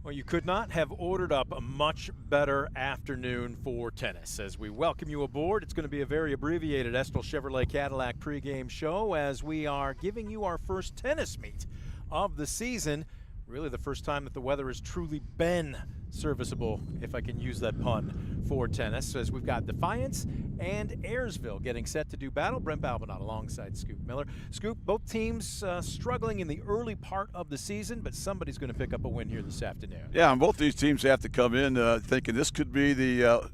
Well, you could not have ordered up a much better afternoon for tennis. As we welcome you aboard, it's going to be a very abbreviated Ayersville Chevrolet Cadillac pregame show as we are giving you our first tennis meet of the season. Really the first time that the weather has truly been serviceable, if I can use that pun, for tennis, as we've got Defiance and Ayersville getting set to do battle. Brent Balbinot alongside Scoop Miller. Scoop, both teams struggling in the early part of the season, but somebody's going to pick up a win here this afternoon. Yeah, and both these teams have to come in thinking this could be the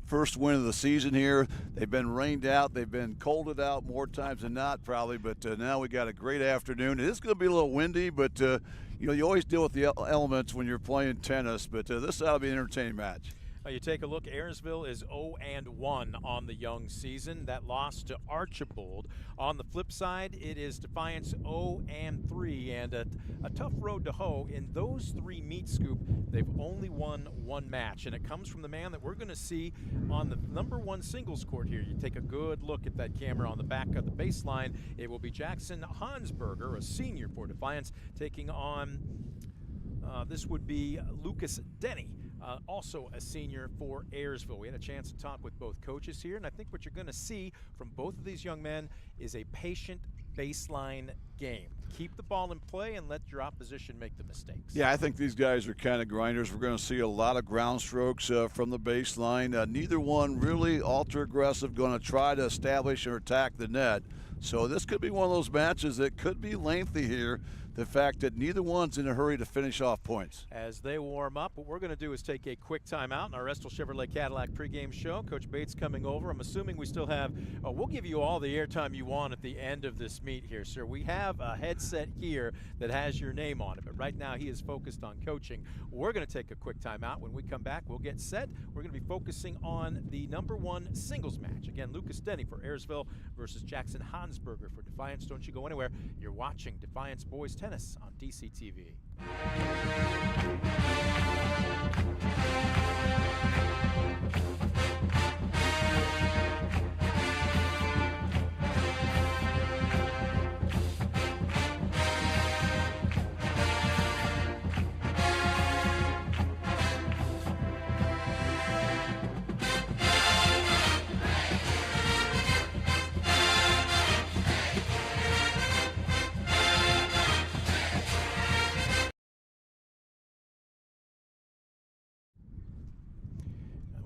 first win of the season here. They've been rained out. They've been colded out more times than not probably, but now we got a great afternoon. It is going to be a little windy, but you always deal with the elements when you're playing tennis, but this ought to be an entertaining match. You take a look, Ayersville is 0-1 on the young season. That loss to Archibald. On the flip side, it is Defiance 0-3, and a tough road to hoe. In those three meets, Scoop, they've only won one match, and it comes from the man that we're going to see on the #1 singles court here. You take a good look at that camera on the back of the baseline. It will be Jackson Hansberger, a senior for Defiance, taking on, this would be Lucas Denny. Also a senior for Ayersville. We had a chance to talk with both coaches here, and I think what you're going to see from both of these young men is a patient baseline game. Keep the ball in play and let your opposition make the mistakes. Yeah, I think these guys are kind of grinders. We're going to see a lot of ground strokes from the baseline. Neither one really ultra aggressive, going to try to establish or attack the net. So this could be one of those matches that could be lengthy here. The fact that neither one's in a hurry to finish off points. As they warm up, what we're going to do is take a quick timeout in our Ayersville Chevrolet Cadillac pregame show. Coach Bates coming over. I'm assuming we still have, we'll give you all the airtime you want at the end of this meet here, sir. We have a headset here that has your name on it, but right now he is focused on coaching. We're going to take a quick timeout. When we come back, we'll get set. We're going to be focusing on the #1 singles match. Again, Lucas Denny for Ayersville versus Jackson Hansberger for Defiance. Don't you go anywhere. You're watching Defiance Boys Tennis on DCTV.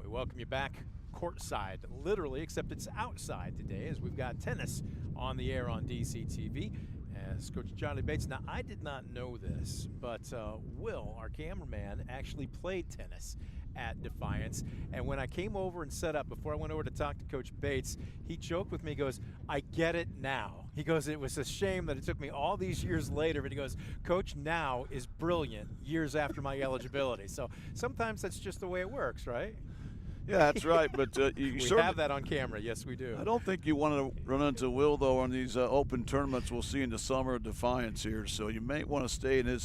Welcome you back courtside, literally, except it's outside today as we've got tennis on the air on DCTV. As Coach Charlie Bates, now I did not know this, but Will, our cameraman, actually played tennis at Defiance. And when I came over and set up, before I went over to talk to Coach Bates, he joked with me, he goes, "I get it now." He goes, "It was a shame that it took me all these years later," but he goes, "Coach now is brilliant years after my eligibility." So sometimes that's just the way it works, right? Yeah, that's right, but we have that on camera. Yes, we do. I don't think you want to run into Will, though, on these open tournaments we'll see in the summer of Defiance here. So you may want to stay in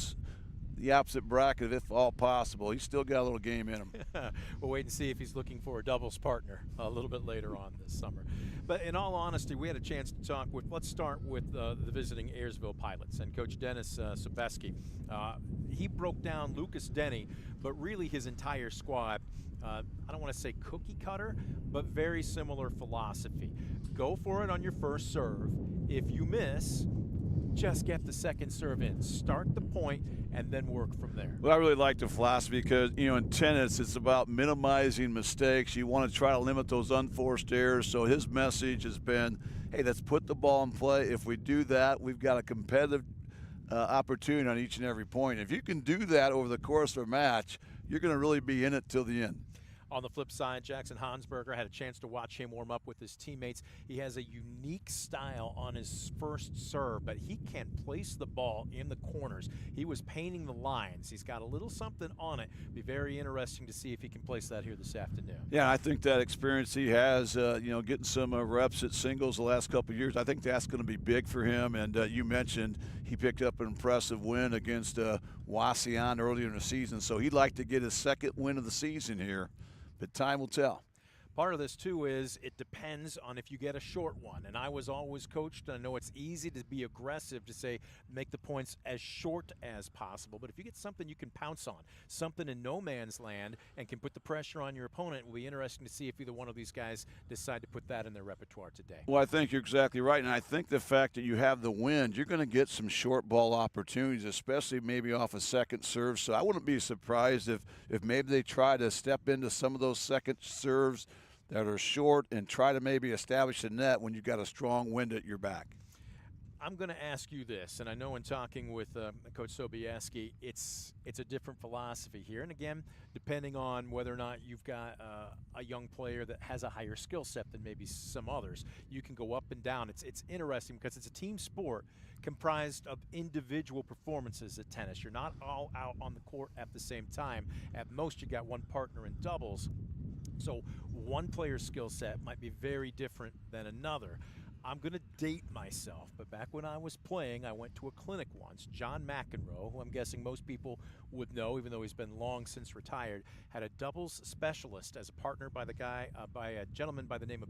the opposite bracket if all possible. He's still got a little game in him. We'll wait and see if he's looking for a doubles partner a little bit later on this summer. But in all honesty, we had a chance to talk with, let's start with the visiting Ayersville Pilots and Coach Dennis Sobeski. He broke down Lucas Denny, but really his entire squad. I don't want to say cookie cutter, but very similar philosophy. Go for it on your first serve. If you miss, just get the second serve in. Start the point and then work from there. Well, I really like the philosophy because, in tennis, it's about minimizing mistakes. You want to try to limit those unforced errors. So his message has been, hey, let's put the ball in play. If we do that, we've got a competitive opportunity on each and every point. If you can do that over the course of a match, you're going to really be in it till the end. On the flip side, Jackson Hansberger, had a chance to watch him warm up with his teammates. He has a unique style on his first serve, but he can place the ball in the corners. He was painting the lines. He's got a little something on it. Be very interesting to see if he can place that here this afternoon. Yeah, I think that experience he has, getting some reps at singles the last couple of years, I think that's going to be big for him. And you mentioned he picked up an impressive win against Wasion earlier in the season, so he'd like to get his second win of the season here. But time will tell. Part of this, too, is it depends on if you get a short one. And I was always coached, and I know it's easy to be aggressive to say make the points as short as possible. But if you get something you can pounce on, something in no man's land, and can put the pressure on your opponent, it will be interesting to see if either one of these guys decide to put that in their repertoire today. Well, I think you're exactly right. And I think the fact that you have the wind, you're going to get some short ball opportunities, especially maybe off a second serve. So I wouldn't be surprised if maybe they try to step into some of those second serves that are short and try to maybe establish a net when you've got a strong wind at your back. I'm going to ask you this, and I know in talking with Coach Sobieski, it's a different philosophy here. And again, depending on whether or not you've got a young player that has a higher skill set than maybe some others, you can go up and down. It's interesting because it's a team sport comprised of individual performances at tennis. You're not all out on the court at the same time. At most, you got one partner in doubles. So one player's skill set might be very different than another. I'm going to date myself, but back when I was playing, I went to a clinic once. John McEnroe, who I'm guessing most people would know, even though he's been long since retired, had a doubles specialist as a partner by a gentleman by the name of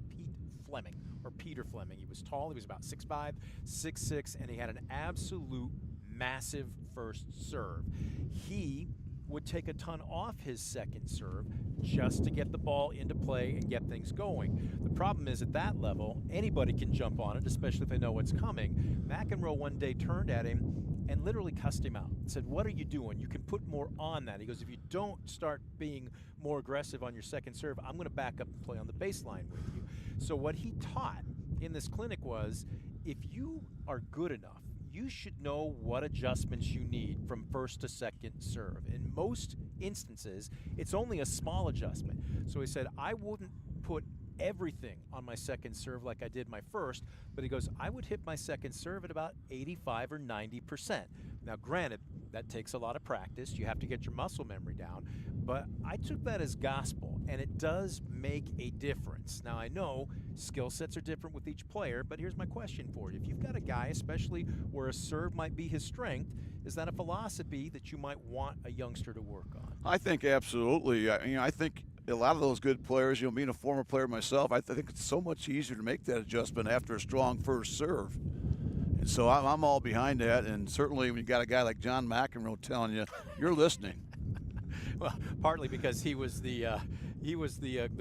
Peter Fleming. He was tall. He was about 6'5", 6'6", and he had an absolute massive first serve. He would take a ton off his second serve just to get the ball into play and get things going. The problem is at that level, anybody can jump on it, especially if they know what's coming. McEnroe one day turned at him and literally cussed him out. Said, "What are you doing? You can put more on that." He goes, "If you don't start being more aggressive on your second serve, I'm going to back up and play on the baseline with you." So what he taught in this clinic was, if you are good enough, you should know what adjustments you need from first to second serve. In most instances, it's only a small adjustment. So he said, I wouldn't put everything on my second serve like I did my first, but he goes, I would hit my second serve at about 85 or 90%. Now, granted, that takes a lot of practice. You have to get your muscle memory down, but I took that as gospel, and it does make a difference. Now, I know skill sets are different with each player, but here's my question for you. If you've got a guy, especially where a serve might be his strength, is that a philosophy that you might want a youngster to work on? I think absolutely. I think a lot of those good players, being a former player myself, I think it's so much easier to make that adjustment after a strong first serve. And so I'm all behind that, and certainly when you got a guy like John McEnroe telling you, you're listening. Well, partly because he was the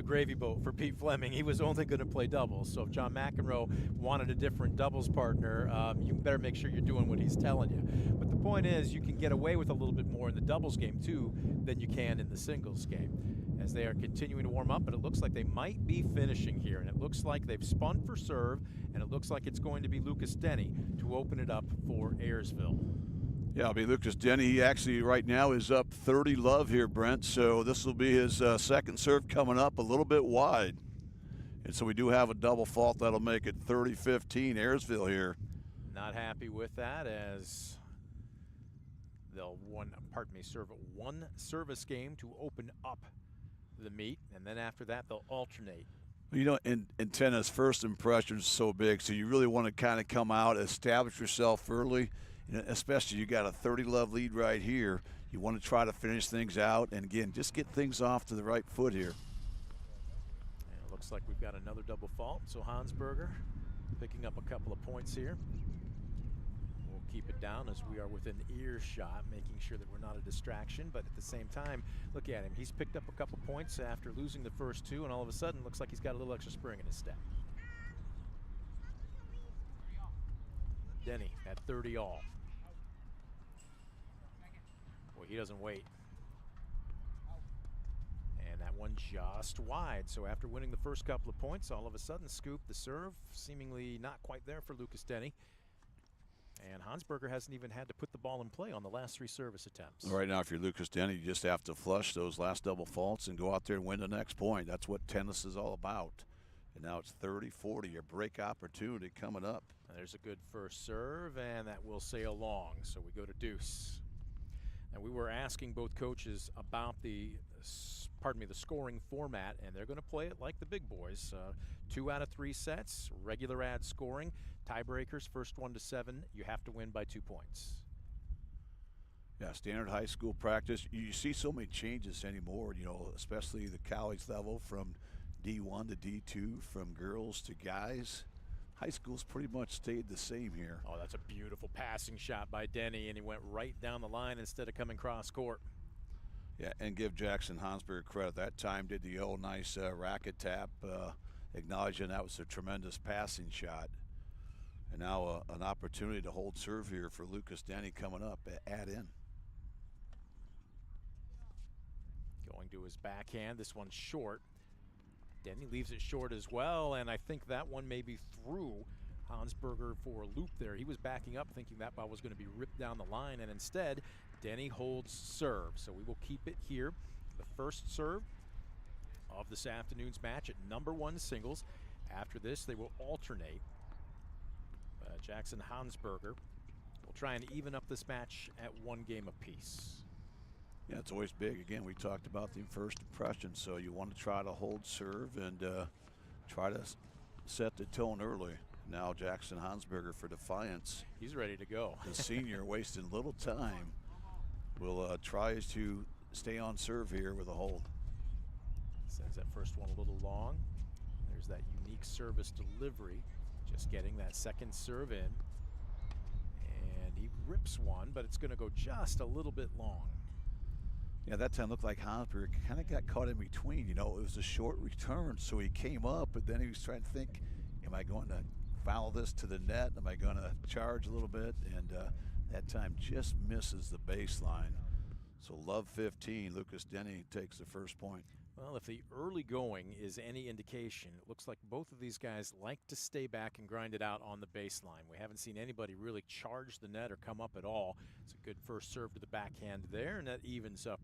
gravy boat for Pete Fleming. He was only going to play doubles. So if John McEnroe wanted a different doubles partner, you better make sure you're doing what he's telling you. But the point is, you can get away with a little bit more in the doubles game too than you can in the singles game. As they are continuing to warm up, but it looks like they might be finishing here, and it looks like they've spun for serve, and it looks like it's going to be Lucas Denny to open it up for Ayersville. Yeah, it'll be Lucas Denny. He actually right now is up 30-love here, Brent. So this will be his second serve coming up a little bit wide. And so we do have a double fault that'll make it 30-15 Ayersville here. Not happy with that, as they'll serve one service game to open up the meet, and then after that they'll alternate. In tennis, first impressions are so big, so you really want to kind of come out, establish yourself early, and especially you got a 30-love lead right here. You want to try to finish things out, and again, just get things off to the right foot here. And it looks like we've got another double fault, so Hansberger picking up a couple of points here. We'll keep it down as we are within earshot, making sure that we're not a distraction, but at the same time, look at him. He's picked up a couple points after losing the first two, and all of a sudden looks like he's got a little extra spring in his step. Denny at 30 all. Boy, he doesn't wait. And that one just wide. So after winning the first couple of points, all of a sudden Scoop, the serve, seemingly not quite there for Lucas Denny. And Hansberger hasn't even had to put the ball in play on the last three service attempts. Right now, if you're Lucas Denny, you just have to flush those last double faults and go out there and win the next point. That's what tennis is all about. And now it's 30-40, a break opportunity coming up. And there's a good first serve, and that will sail long. So we go to deuce. And we were asking both coaches about the scoring format, and they're going to play it like the big boys. 2 out of 3 sets, regular ad scoring, tiebreakers, first 1 to 7. You have to win by 2 points. Yeah, standard high school practice. You see so many changes anymore, especially the college level from D1 to D2, from girls to guys. High school's pretty much stayed the same here. Oh, that's a beautiful passing shot by Denny, and he went right down the line instead of coming cross court. Yeah, and give Jackson Hansberger credit. That time did the old nice racket tap, acknowledging that was a tremendous passing shot. And now an opportunity to hold serve here for Lucas Denny coming up. Add in. Going to his backhand. This one's short. Denny leaves it short as well, and I think that one may be through Hansberger for a loop there. He was backing up thinking that ball was going to be ripped down the line, and instead Denny holds serve. So we will keep it here. The first serve of this afternoon's match at #1 singles. After this, they will alternate. Jackson Hansberger will try and even up this match at 1 game apiece. Yeah, it's always big. Again, we talked about the first impression, so you want to try to hold serve and try to set the tone early. Now Jackson Hansberger for Defiance. He's ready to go. The senior, wasting little time, will try to stay on serve here with a hold. Sends that first one a little long. There's that unique service delivery. Just getting that second serve in. And he rips one, but it's going to go just a little bit long. Yeah, that time looked like Hansberger kind of got caught in between. You know, it was a short return, so he came up, but then he was trying to think, am I going to foul this to the net? Am I going to charge a little bit? And that time just misses the baseline. So love 15, Lucas Denny takes the first point. Well, if the early going is any indication, it looks like both of these guys like to stay back and grind it out on the baseline. We haven't seen anybody really charge the net or come up at all. It's a good first serve to the backhand there, and that evens up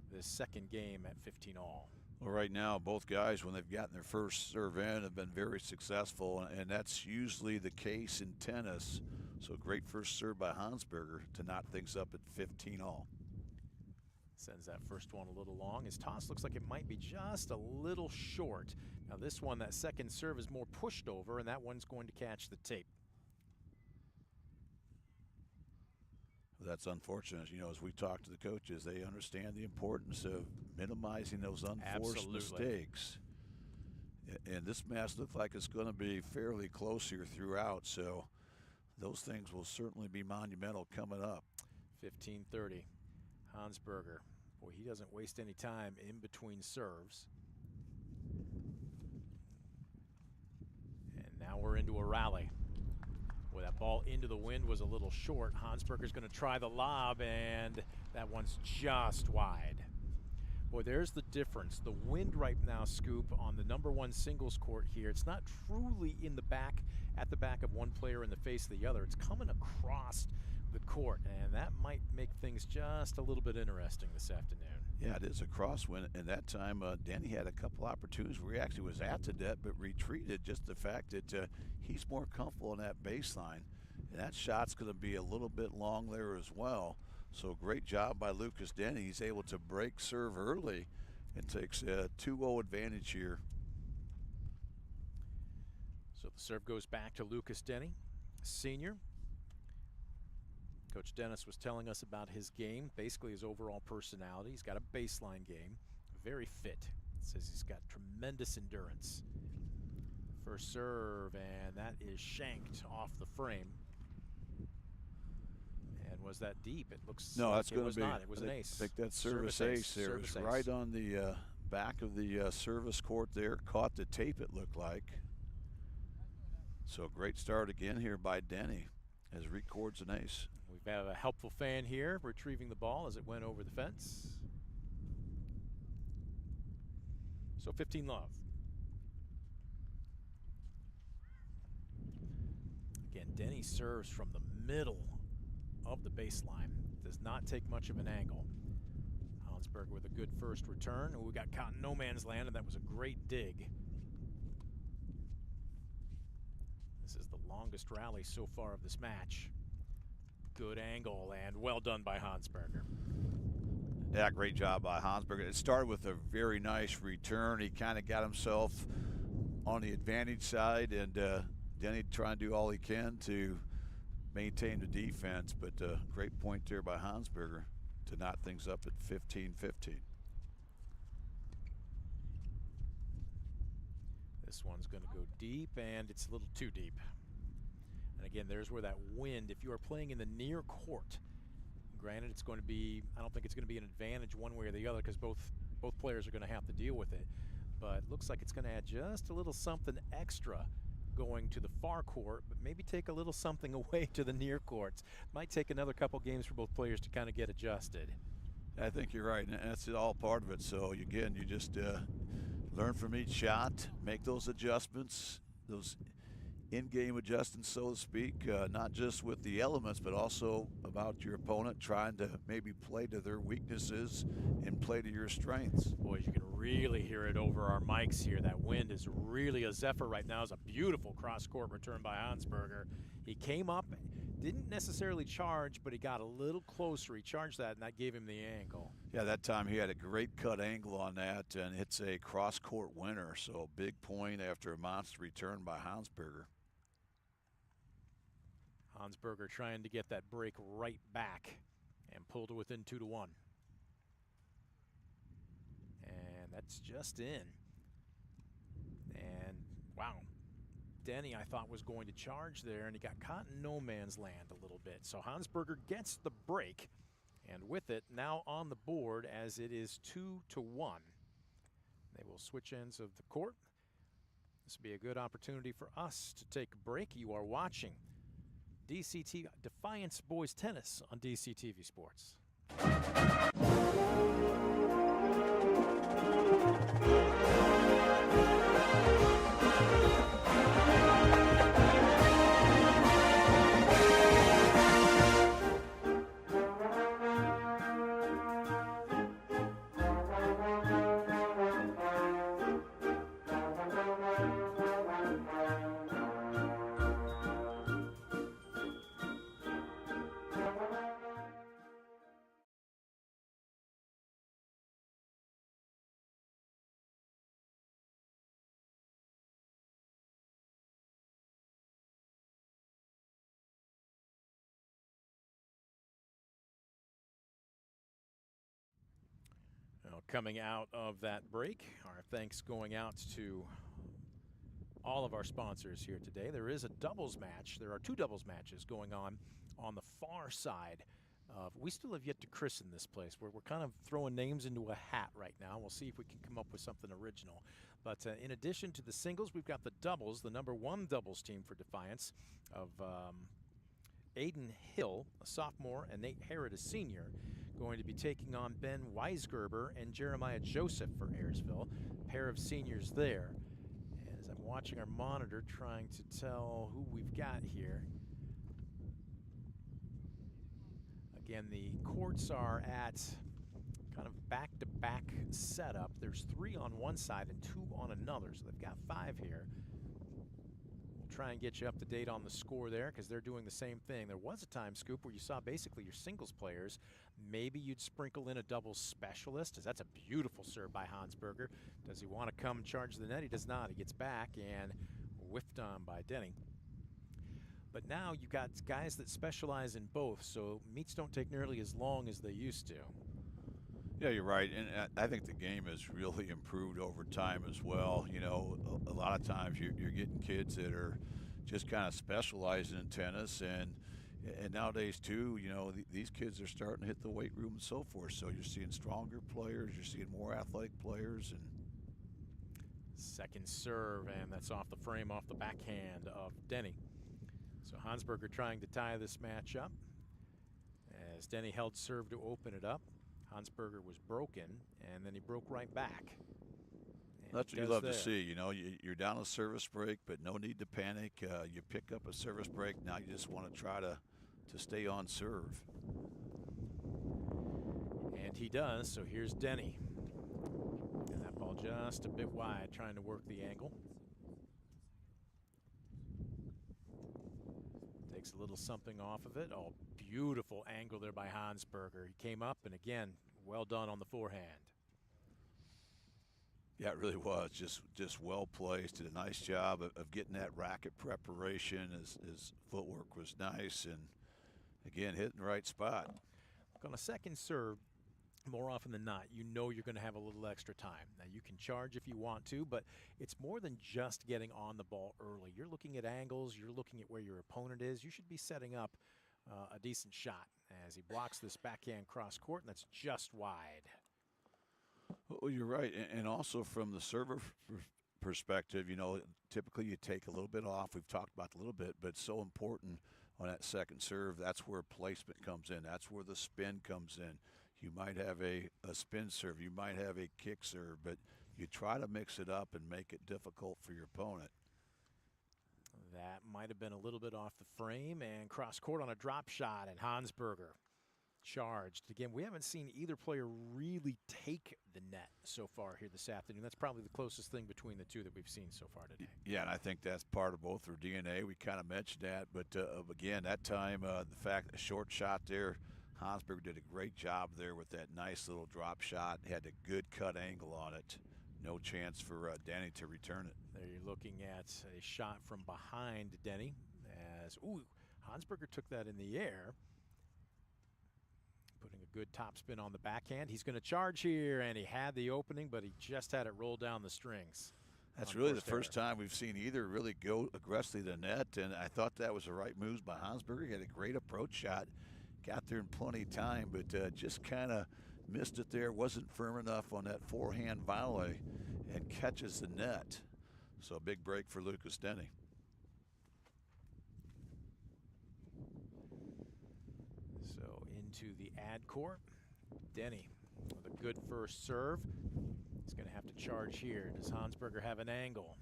this second game at 15 all. Well, right now, both guys, when they've gotten their first serve in, have been very successful, and that's usually the case in tennis. So great first serve by Hansberger to knot things up at 15 all. Sends that first one a little long. His toss looks like it might be just a little short. Now this one, that second serve is more pushed over, and that one's going to catch the tape. That's unfortunate. You know, as we talk to the coaches, they understand the importance of minimizing those unforced mistakes. And this match looks like it's going to be fairly close here throughout, so those things will certainly be monumental coming up. 15-30. Hansberger. Boy, he doesn't waste any time in between serves. And now we're into a rally. Boy, that ball into the wind was a little short. Hansberger's going to try the lob, and that one's just wide. Boy, there's the difference. The wind right now, Scoop, on the #1 singles court here, it's not truly in the back, at the back of one player in the face of the other. It's coming across the court, and that might make things just a little bit interesting this afternoon. Yeah, it is a crosswind, and that time Denny had a couple opportunities where he actually was at the net but retreated. Just the fact that he's more comfortable in that baseline, and that shot's going to be a little bit long there as well. So great job by Lucas Denny. He's able to break serve early and takes a 2-0 advantage here. So the serve goes back to Lucas Denny, senior. Coach Dennis was telling us about his game, basically his overall personality. He's got a baseline game, very fit. Says he's got tremendous endurance. First serve, and that is shanked off the frame. And was that deep? It looks no, like that's going to be. Not. It was an ace. I think that service ace there. It was right on the back of the service court there. Caught the tape, it looked like. So great start again here by Denny as records an ace. We have a helpful fan here retrieving the ball as it went over the fence. So 15 love. Again, Denny serves from the middle of the baseline. Does not take much of an angle. Hansberger with a good first return. We got caught in no man's land, and that was a great dig. This is the longest rally so far of this match. Good angle, and well done by Hansberger. Yeah, great job by Hansberger. It started with a very nice return. He kind of got himself on the advantage side, and Denny trying to do all he can to maintain the defense, but great point there by Hansberger to knot things up at 15-15. This one's going to go deep, and it's a little too deep. And again, there's where that wind, if you are playing in the near court, granted it's going to be, I don't think it's going to be an advantage one way or the other because both players are going to have to deal with it. But looks like it's going to add just a little something extra going to the far court, but maybe take a little something away to the near courts. Might take another couple games for both players to kind of get adjusted. I think you're right, and that's all part of it. So again, you just learn from each shot, make those adjustments, those in-game adjustments, so to speak, not just with the elements, but also about your opponent, trying to maybe play to their weaknesses and play to your strengths. Boy, you can really hear it over our mics here. That wind is really a zephyr right now. It's a beautiful cross-court return by Hansberger. He came up, didn't necessarily charge, but he got a little closer. He charged that, and that gave him the angle. Yeah, that time he had a great cut angle on that, and it's a cross-court winner, so a big point after a monster return by Hansberger. Hansberger trying to get that break right back and pulled to within 2-1. And that's just in. And wow, Denny I thought was going to charge there, and he got caught in no man's land a little bit. So Hansberger gets the break, and with it now on the board as it is 2-1. They will switch ends of the court. This will be a good opportunity for us to take a break. You are watching DCT Defiance Boys Tennis on DCTV Sports. Coming out of that break, our thanks going out to all of our sponsors here today. There is a doubles match. There are two doubles matches going on the far side. We still have yet to christen this place. We're kind of throwing names into a hat right now. We'll see if we can come up with something original. But in addition to the singles, we've got the doubles, the #1 doubles team for Defiance of Aiden Hill, a sophomore, and Nate Harrod, a senior, going to be taking on Ben Weisgerber and Jeremiah Joseph for Ayersville, a pair of seniors there. As I'm watching our monitor trying to tell who we've got here. Again, the courts are at kind of back-to-back setup. There's 3 on one side and 2 on another, so they've got 5 here. Try and get you up to date on the score there because they're doing the same thing. There was a time, Scoop, where you saw basically your singles players. Maybe you'd sprinkle in a doubles specialist, as that's a beautiful serve by Hansberger. Does he want to come and charge the net? He does not. He gets back and whiffed on by Denny. But now you've got guys that specialize in both, so meets don't take nearly as long as they used to. Yeah, you're right, and I think the game has really improved over time as well. You know, a lot of times you're getting kids that are just kind of specializing in tennis, and nowadays too, you know, these kids are starting to hit the weight room and so forth. So you're seeing stronger players, you're seeing more athletic players, and second serve, and that's off the frame, off the backhand of Denny. So Hansberger trying to tie this match up as Denny held serve to open it up. Hansberger was broken, and then he broke right back. And that's what you love to see. You know, you're down a service break, but no need to panic. You pick up a service break. Now you just want to try to stay on serve. And he does, so here's Denny. And that ball just a bit wide, trying to work the angle. Takes a little something off of it. Oh, beautiful angle there by Hansberger. He came up, and again, well done on the forehand. Yeah, it really was. Just well placed. Did a nice job of getting that racket preparation. His footwork was nice, and again, hitting the right spot. Look, on a second serve, more often than not, you know you're going to have a little extra time. Now, you can charge if you want to, but it's more than just getting on the ball early. You're looking at angles. You're looking at where your opponent is. You should be setting up a decent shot as he blocks this backhand cross court, and that's just wide. Well, you're right. And also from the server perspective, you know, typically you take a little bit off. We've talked about it a little bit, but it's so important on that second serve. That's where placement comes in. That's where the spin comes in. You might have a spin serve. You might have a kick serve, but you try to mix it up and make it difficult for your opponent. That might have been a little bit off the frame, and cross court on a drop shot, and Hansberger charged. Again, we haven't seen either player really take the net so far here this afternoon. That's probably the closest thing between the two that we've seen so far today. Yeah, and I think that's part of both their DNA. We kind of mentioned that, but again, that time, the fact a short shot there, Hansberger did a great job there with that nice little drop shot. Had a good cut angle on it. No chance for Denny to return it. There you're looking at a shot from behind Denny as, ooh, Hansberger took that in the air. Putting a good topspin on the backhand. He's going to charge here, and he had the opening, but he just had it roll down the strings. That's really the first time we've seen either really go aggressively to the net, and I thought that was the right moves by Hansberger. He had a great approach shot. Got there in plenty of time, but just kind of missed it there. Wasn't firm enough on that forehand volley and catches the net. So a big break for Lucas Denny. So into the ad court. Denny with a good first serve. He's going to have to charge here. Does Hansberger have an angle?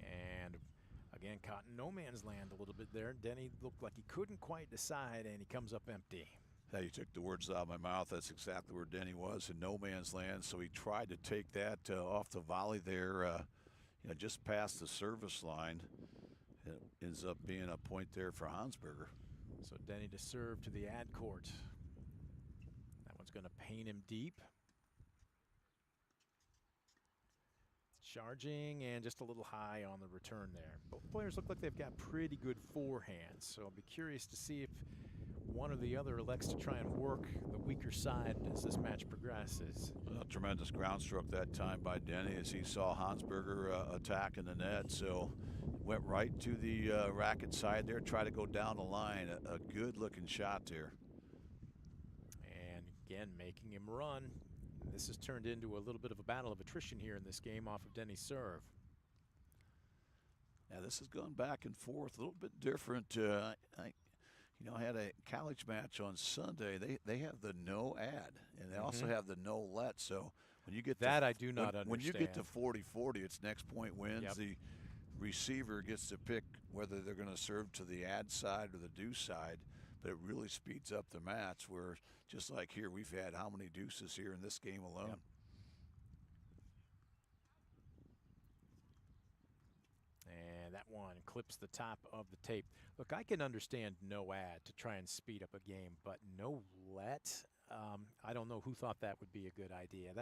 And again, caught in no man's land a little bit there. Denny looked like he couldn't quite decide, and he comes up empty. Yeah, you took the words out of my mouth. That's exactly where Denny was, in no man's land. So he tried to take that off the volley there, you know, just past the service line. It ends up being a point there for Hansberger. So Denny to serve to the ad court. That one's going to paint him deep. Charging and just a little high on the return there. Both players look like they've got pretty good forehands, so I'll be curious to see if one or the other elects to try and work the weaker side as this match progresses. A tremendous ground stroke that time by Denny as he saw Hansberger attacking the net, so went right to the racket side there, tried to go down the line. A good looking shot there. And again, making him run. This has turned into a little bit of a battle of attrition here in this game off of Denny's serve. Now this has gone back and forth, a little bit different. I had a college match on Sunday. They have the no ad, and they also have the no let. So when you get that, I do not understand. When you get to 40-40, it's next point wins. Yep. The receiver gets to pick whether they're going to serve to the ad side or the deuce side, but it really speeds up the match. Where just like here, we've had how many deuces here in this game alone? Yep. And that one clips the top of the tape. Look, I can understand no ad to try and speed up a game, but no let, I don't know who thought that would be a good idea.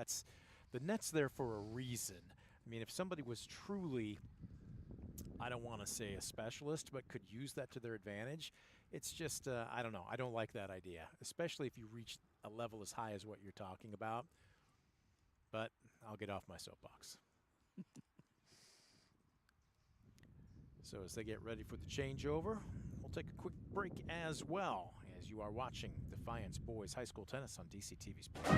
The net's there for a reason. I mean, if somebody was truly, I don't want to say a specialist, but could use that to their advantage, it's just, I don't know. I don't like that idea, especially if you reach a level as high as what you're talking about. But I'll get off my soapbox. So as they get ready for the changeover, we'll take a quick break as well, as you are watching Defiance Boys High School Tennis on DCTV Sports.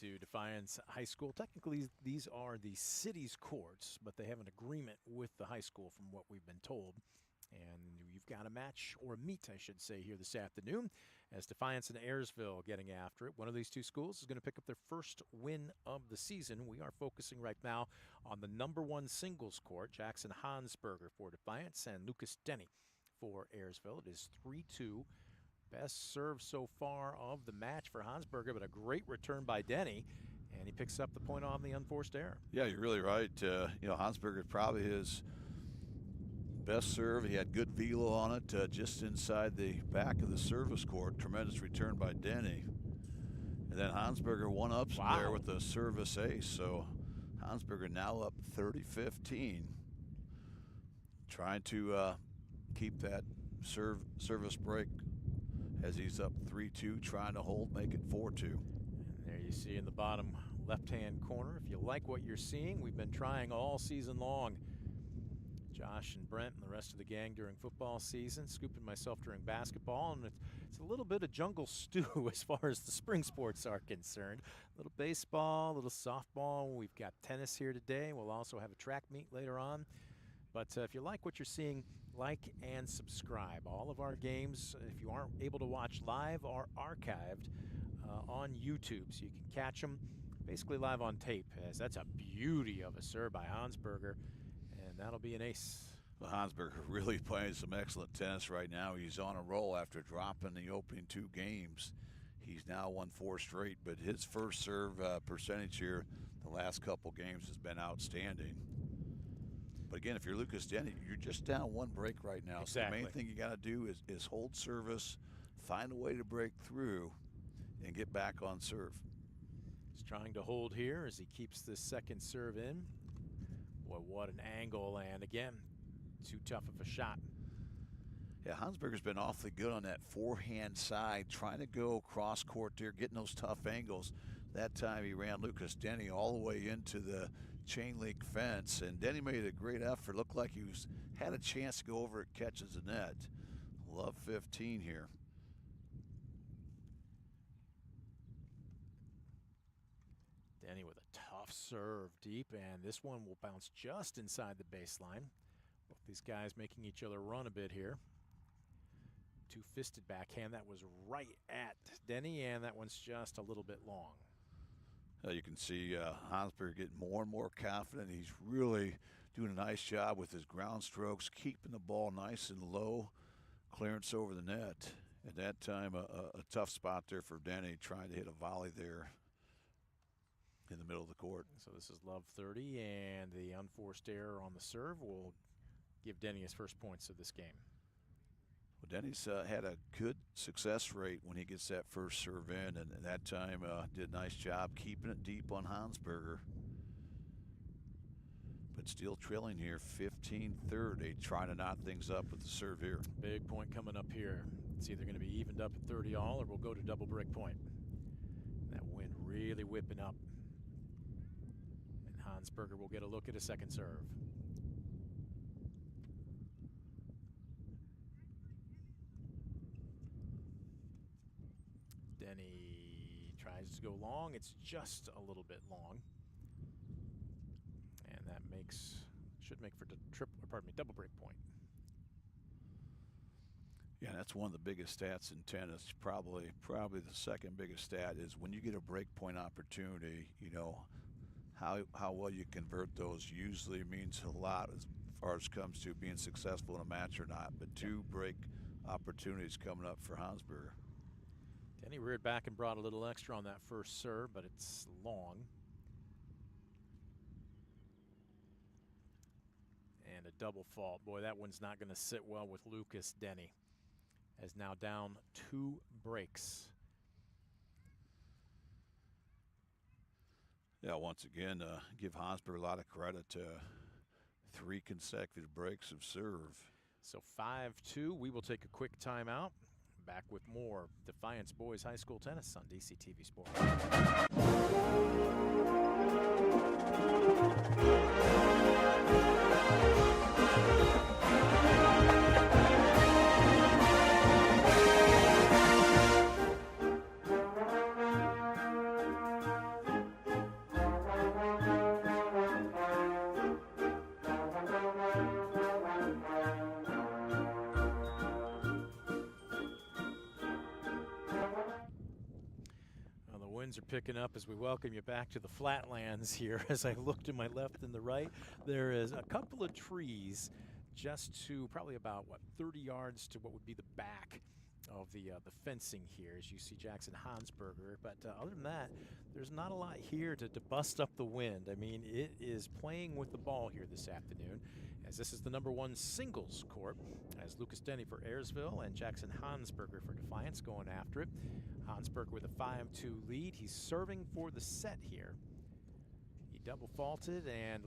To Defiance High School. Technically, these are the city's courts, but they have an agreement with the high school from what we've been told. And you've got a match, or a meet, I should say, here this afternoon, as Defiance and Ayersville getting after it. One of these two schools is going to pick up their first win of the season. We are focusing right now on the #1 singles court, Jackson Hansberger for Defiance and Lucas Denny for Ayersville. It is 3-2. Best serve so far of the match for Hansberger, but a great return by Denny, and he picks up the point on the unforced error. Yeah, you're really right. Hansberger probably his best serve. He had good velo on it, just inside the back of the service court. Tremendous return by Denny. And then Hansberger one-ups him there with a service ace. So Hansberger now up 30-15. Trying to keep that service break as he's up 3-2, trying to hold, make it 4-2. And there you see in the bottom left-hand corner. If you like what you're seeing, we've been trying all season long. Josh and Brent and the rest of the gang during football season, scooping myself during basketball, and it's a little bit of jungle stew as far as the spring sports are concerned. A little baseball, a little softball. We've got tennis here today. We'll also have a track meet later on. But if you like what you're seeing, like and subscribe. All of our games, if you aren't able to watch live, are archived on YouTube, so you can catch them basically live on tape, as that's a beauty of a serve by Hansberger, and that'll be an ace. Well, Hansberger really playing some excellent tennis right now. He's on a roll after dropping the opening 2 games. He's now won 4 straight, but his first serve percentage here the last couple games has been outstanding. But again, if you're Lucas Denny, you're just down 1 break right now. Exactly. So the main thing you got to do is hold service, find a way to break through, and get back on serve. He's trying to hold here as he keeps this second serve in. Boy, what an angle, and again, too tough of a shot. Yeah, Hansberger's been awfully good on that forehand side, trying to go cross court there, getting those tough angles. That time he ran Lucas Denny all the way into the chain link fence, and Denny made a great effort. Looked like he had a chance to go over it, catches the net. Love 15 here. Denny with a tough serve deep, and this one will bounce just inside the baseline. Both these guys making each other run a bit here. Two-fisted backhand. That was right at Denny, and that one's just a little bit long. You can see Hansberger getting more and more confident. He's really doing a nice job with his ground strokes, keeping the ball nice and low, clearance over the net. At that time, a tough spot there for Denny, trying to hit a volley there in the middle of the court. So this is love 30, and the unforced error on the serve will give Denny his first points of this game. Well, Denny's had a good success rate when he gets that first serve in, and that time did a nice job keeping it deep on Hansberger. But still trailing here, 15-30, trying to knot things up with the serve here. Big point coming up here. It's either going to be evened up at 30 all, or we'll go to double break point. That wind really whipping up. And Hansberger will get a look at a second serve. Denny tries to go long. It's just a little bit long. And that should make for double break point. Yeah, that's one of the biggest stats in tennis. Probably the second biggest stat is when you get a break point opportunity, you know, how well you convert those usually means a lot as far as comes to being successful in a match or not. But 2 break opportunities coming up for Hansberger. Denny reared back and brought a little extra on that first serve, but it's long. And a double fault. Boy, that one's not going to sit well with Lucas Denny, as now down 2 breaks. Yeah, once again, give Hansberger a lot of credit. 3 consecutive breaks of serve. So 5-2. We will take a quick timeout. Back with more Defiance Boys High School Tennis on DCTV Sports. winds are picking up as we welcome you back to the flatlands here. As I look to my left and the right, there is a couple of trees just to probably about, 30 yards to what would be the back of the fencing here as you see Jackson Hansberger. But other than that, there's not a lot here to bust up the wind. I mean, it is playing with the ball here this afternoon, as this is the #1 singles court, as Lucas Denny for Ayersville and Jackson Hansberger for Defiance going after it. Hansberger with a 5-2 lead. He's serving for the set here. He double faulted, and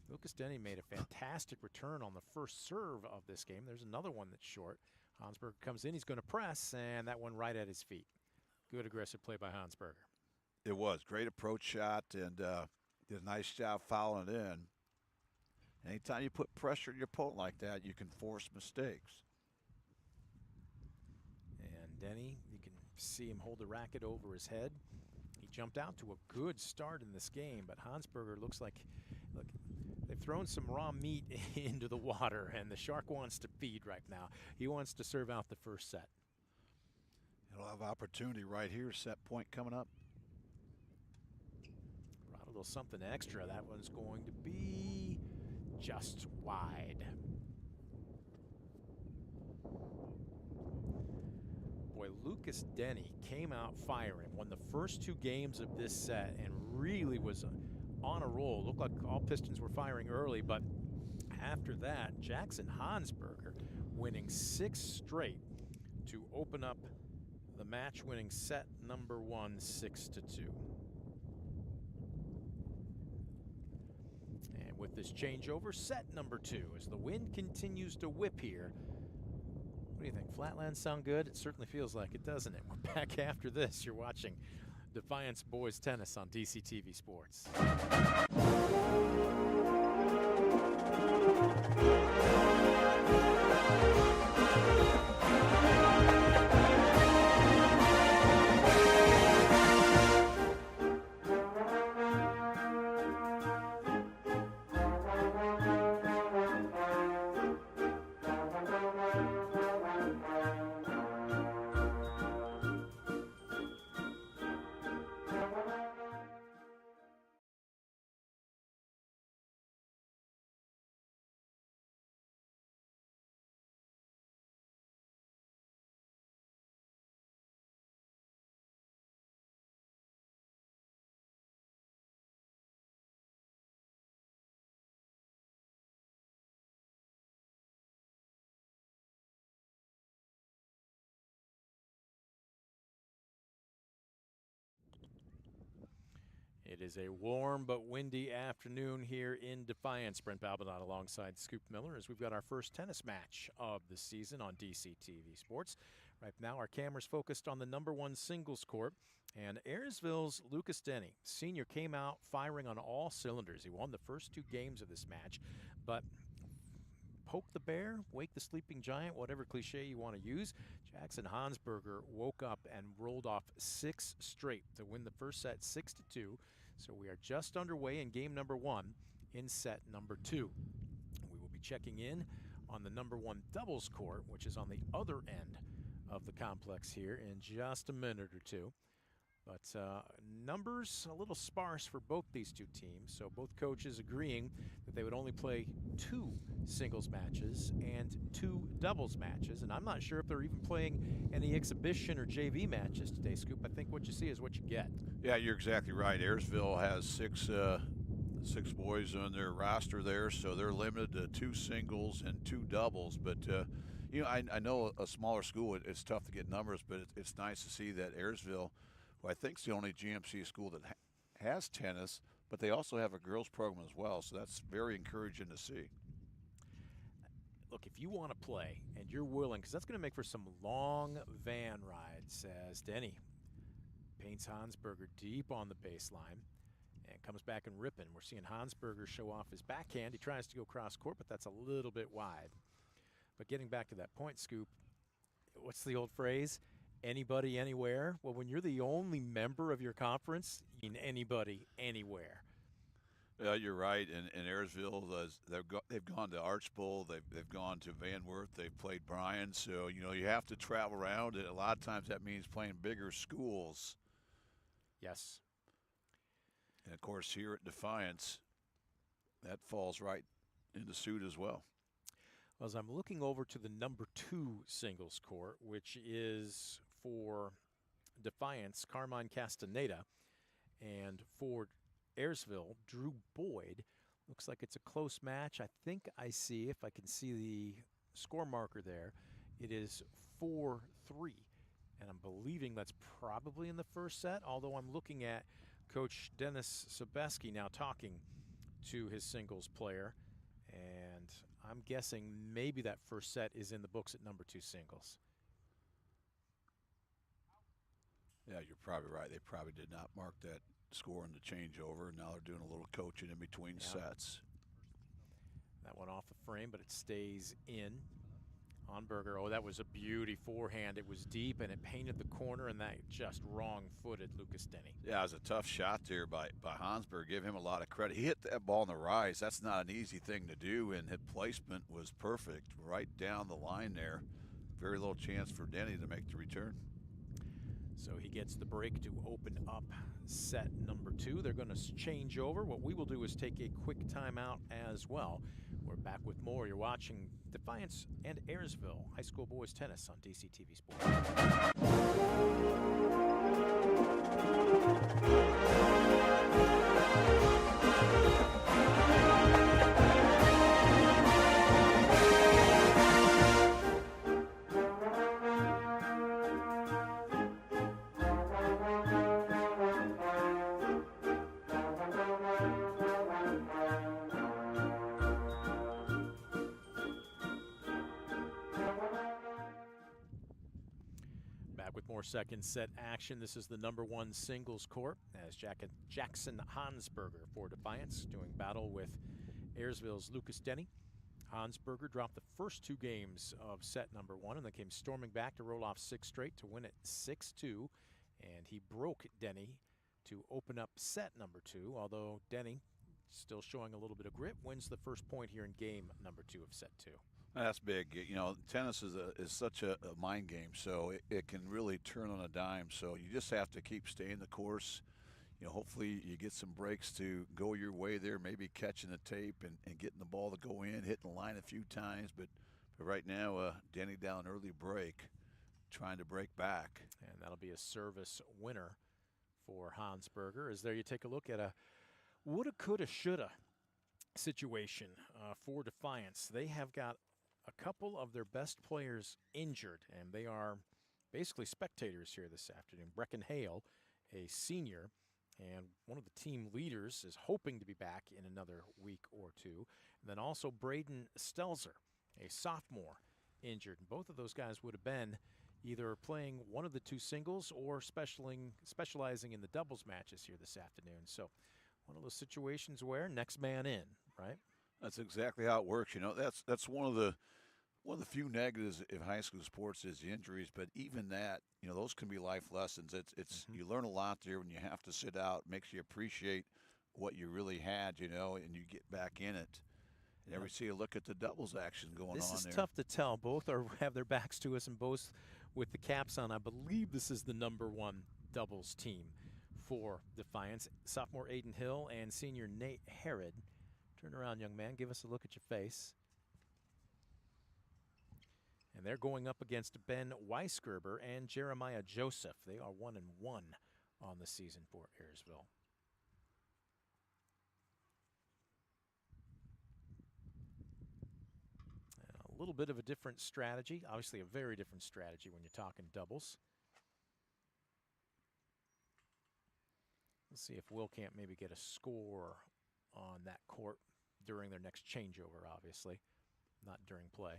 Lucas Denny made a fantastic return on the first serve of this game. There's another one that's short. Hansberger comes in, he's going to press, and that one right at his feet. Good aggressive play by Hansberger. It was great approach shot, and did a nice job fouling it in. Anytime you put pressure on your opponent like that, you can force mistakes. And Denny, you can see him hold the racket over his head. He jumped out to a good start in this game, but Hansberger looks like, look, they've thrown some raw meat into the water, and the shark wants to feed right now. He wants to serve out the first set. He'll have opportunity right here, set point coming up. Brought a little something extra. That one's going to be just wide. Boy, Lucas Denny came out firing, won the first 2 games of this set, and really was on a roll. Looked like all pistons were firing early, but after that, Jackson Hansberger winning 6 straight to open up the match-winning set #1, 6-2. And with this changeover, set #2 as the wind continues to whip here. What do you think? Flatlands sound good? It certainly feels like it, doesn't it? We're back after this. You're watching Defiance Boys Tennis on DCTV Sports. It is a warm but windy afternoon here in Defiance. Brent Balbinot alongside Scoop Miller as we've got our first tennis match of the season on DCTV Sports. Right now our camera's focused on the #1 singles court, and Ayersville's Lucas Denny, senior, came out firing on all cylinders. He won the first 2 games of this match, but poke the bear, wake the sleeping giant, whatever cliche you want to use. Jackson Hansberger woke up and rolled off 6 straight to win the first set 6-2. So we are just underway in game #1 in set #2. We will be checking in on the #1 doubles court, which is on the other end of the complex here, in just a minute or two. But numbers a little sparse for both these 2 teams, so both coaches agreeing that they would only play 2 singles matches and 2 doubles matches. And I'm not sure if they're even playing any exhibition or JV matches today, Scoop. I think what you see is what you get. Yeah, you're exactly right. Ayersville has 6 boys on their roster there, so they're limited to 2 singles and 2 doubles. But you know, I know a smaller school, it's tough to get numbers, but it's nice to see that Ayersville, who I think is the only GMC school that has tennis, but they also have a girls program as well, so that's very encouraging to see. Look, if you want to play and you're willing, because that's going to make for some long van rides, as Denny paints Hansberger deep on the baseline and comes back and ripping. We're seeing Hansberger show off his backhand. He tries to go cross court, but that's a little bit wide. But getting back to that point, Scoop, what's the old phrase? Anybody, anywhere? Well, when you're the only member of your conference, you mean anybody, anywhere. You're right. In Ayersville, they've gone to Archbold, they've gone to Van Wert, they've played Bryan. So you know you have to travel around, and a lot of times that means playing bigger schools. Yes. And, of course, here at Defiance, that falls right into suit as well. As I'm looking over to the number 2 singles court, which is for Defiance, Carmine Castaneda, and for Ayersville, Drew Boyd. Looks like it's a close match. I think I see, if I can see the score marker there, it is 4-3. And I'm believing that's probably in the first set, although I'm looking at Coach Dennis Sobeski now talking to his singles player. And I'm guessing maybe that first set is in the books at number 2 singles. Yeah, you're probably right. They probably did not mark that score in the changeover. Now they're doing a little coaching in between sets. That one off the frame, but it stays in. Onberger, oh, that was a beauty forehand. It was deep, and it painted the corner, and that just wrong-footed Lucas Denny. Yeah, it was a tough shot there by Hansberg. Give him a lot of credit. He hit that ball in the rise. That's not an easy thing to do, and his placement was perfect right down the line there. Very little chance for Denny to make the return. So he gets the break to open up set number 2. They're going to change over. What we will do is take a quick timeout as well. We're back with more. You're watching Defiance and Ayersville High School Boys Tennis on DCTV Sports. More second set action. This is the number 1 singles court as Jackson Hansberger for Defiance doing battle with Ayersville's Lucas Denny. Hansberger dropped the first 2 games of set number 1 and then came storming back to roll off 6 straight to win it 6-2. And he broke Denny to open up set number 2, although Denny, still showing a little bit of grit, wins the first point here in game number 2 of set 2. That's big. You know, tennis is such a mind game, so it can really turn on a dime. So you just have to keep staying the course. You know, hopefully you get some breaks to go your way there, maybe catching the tape and getting the ball to go in, hitting the line a few times. But right now, Denny down early break, trying to break back. And that'll be a service winner for Hansberger. As there you take a look at a woulda, coulda, shoulda situation for Defiance. They have got a couple of their best players injured, and they are basically spectators here this afternoon. Brecken Hale, a senior, and one of the team leaders, is hoping to be back in another week or 2. And then also Braden Stelzer, a sophomore, injured. And both of those guys would have been either playing one of the 2 singles or specializing in the doubles matches here this afternoon. So one of those situations where next man in, right? That's exactly how it works. You know, that's one of the few negatives in high school sports is the injuries. But even that, you know, those can be life lessons. It's you learn a lot there when you have to sit out. Makes you appreciate what you really had, you know, and you get back in it. And every see a look at the doubles action going on there. This is tough to tell. Both have their backs to us, and both with the caps on. I believe this is the number 1 doubles team for Defiance. Sophomore Aiden Hill and senior Nate Herod. Turn around, young man. Give us a look at your face. And they're going up against Ben Weisgerber and Jeremiah Joseph. They are 1-1 on the season for Ayersville. A little bit of a different strategy. Obviously a very different strategy when you're talking doubles. Let's see if Will can't maybe get a score on that court during their next changeover, obviously, not during play.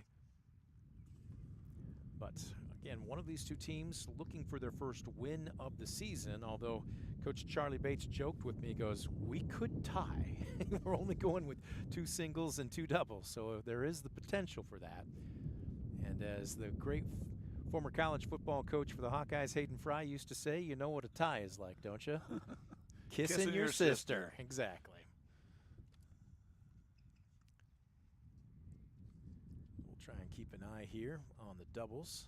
But again, one of these 2 teams looking for their first win of the season, although Coach Charlie Bates joked with me, he goes, we could tie. We're only going with 2 singles and 2 doubles, so there is the potential for that. And as the great former college football coach for the Hawkeyes, Hayden Fry, used to say, you know what a tie is like, don't you? Kissing your sister. Exactly. We'll try and keep an eye here on the doubles.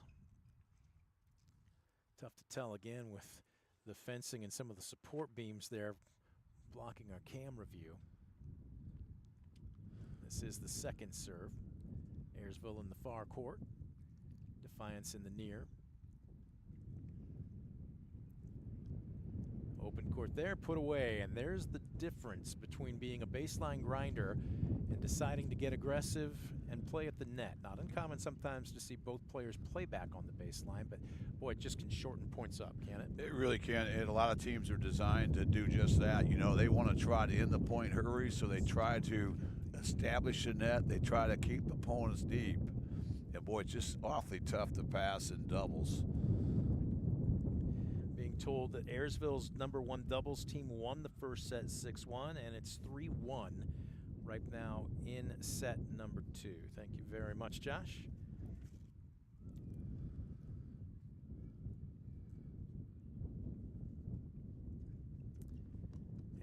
Tough to tell again with the fencing and some of the support beams there blocking our camera view. This is the second serve. Ayersville in the far court. Defiance in the near. Open court there, put away, and there's the difference between being a baseline grinder and deciding to get aggressive and play at the net. Not uncommon sometimes to see both players play back on the baseline, but boy, it just can shorten points up, can it? It really can, and a lot of teams are designed to do just that. You know, they want to try to end the point hurry, so they try to establish a net. They try to keep opponents deep. And boy, it's just awfully tough to pass in doubles. Being told that Ayersville's #1 doubles team won the first set 6-1, and it's 3-1 right now in set number 2. Thank you very much, Josh.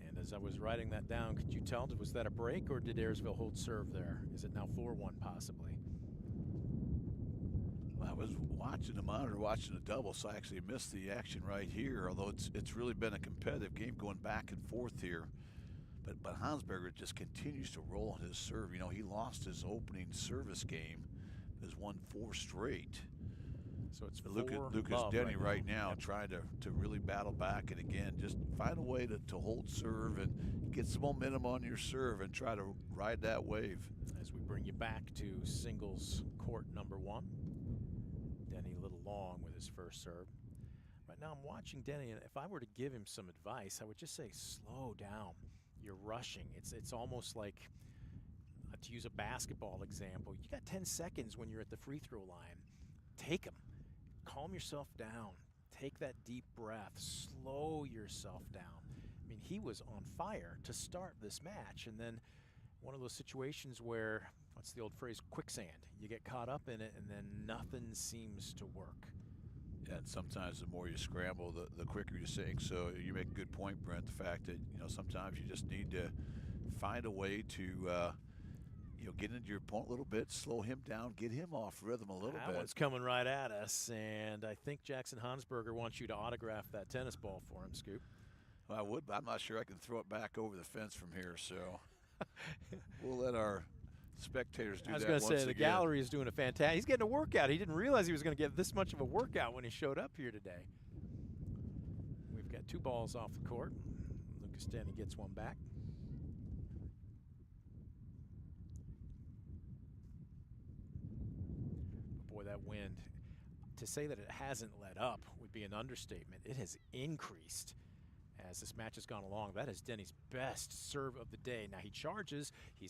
And as I was writing that down, could you tell, was that a break or did Ayersville hold serve there? Is it now 4-1 possibly? I was watching the monitor, watching the double, so I actually missed the action right here, although it's really been a competitive game going back and forth here. But Hansberger just continues to roll on his serve. You know, he lost his opening service game, has won 4 straight. So it's Lucas Denny right now trying to really battle back, and again, just find a way to hold serve and get some momentum on your serve and try to ride that wave. As we bring you back to singles court #1. Denny a little long with his first serve. Right now I'm watching Denny, and if I were to give him some advice, I would just say slow down. You're rushing. It's almost like, to use a basketball example, you got 10 seconds when you're at the free throw line. Take them. Calm yourself down. Take that deep breath. Slow yourself down. I mean, he was on fire to start this match, and then one of those situations where, what's the old phrase, quicksand. You get caught up in it, and then nothing seems to work. Yeah, and sometimes the more you scramble, the quicker you sink. So you make a good point, Brent, the fact that, you know, sometimes you just need to find a way to, you know, get into your opponent a little bit, slow him down, get him off rhythm a little bit. That one's coming right at us, and I think Jackson Hansberger wants you to autograph that tennis ball for him, Scoop. Well, I would, but I'm not sure I can throw it back over the fence from here, so we'll let our spectators do that. I was going to say, the again. gallery is doing a fantastic. He's getting a workout. He didn't realize he was going to get this much of a workout when he showed up here today. We've got 2 balls off the court. Lucas Denny gets one back. Boy, that wind, to say that it hasn't let up would be an understatement. It has increased as this match has gone along. That is Denny's best serve of the day. Now he charges. He's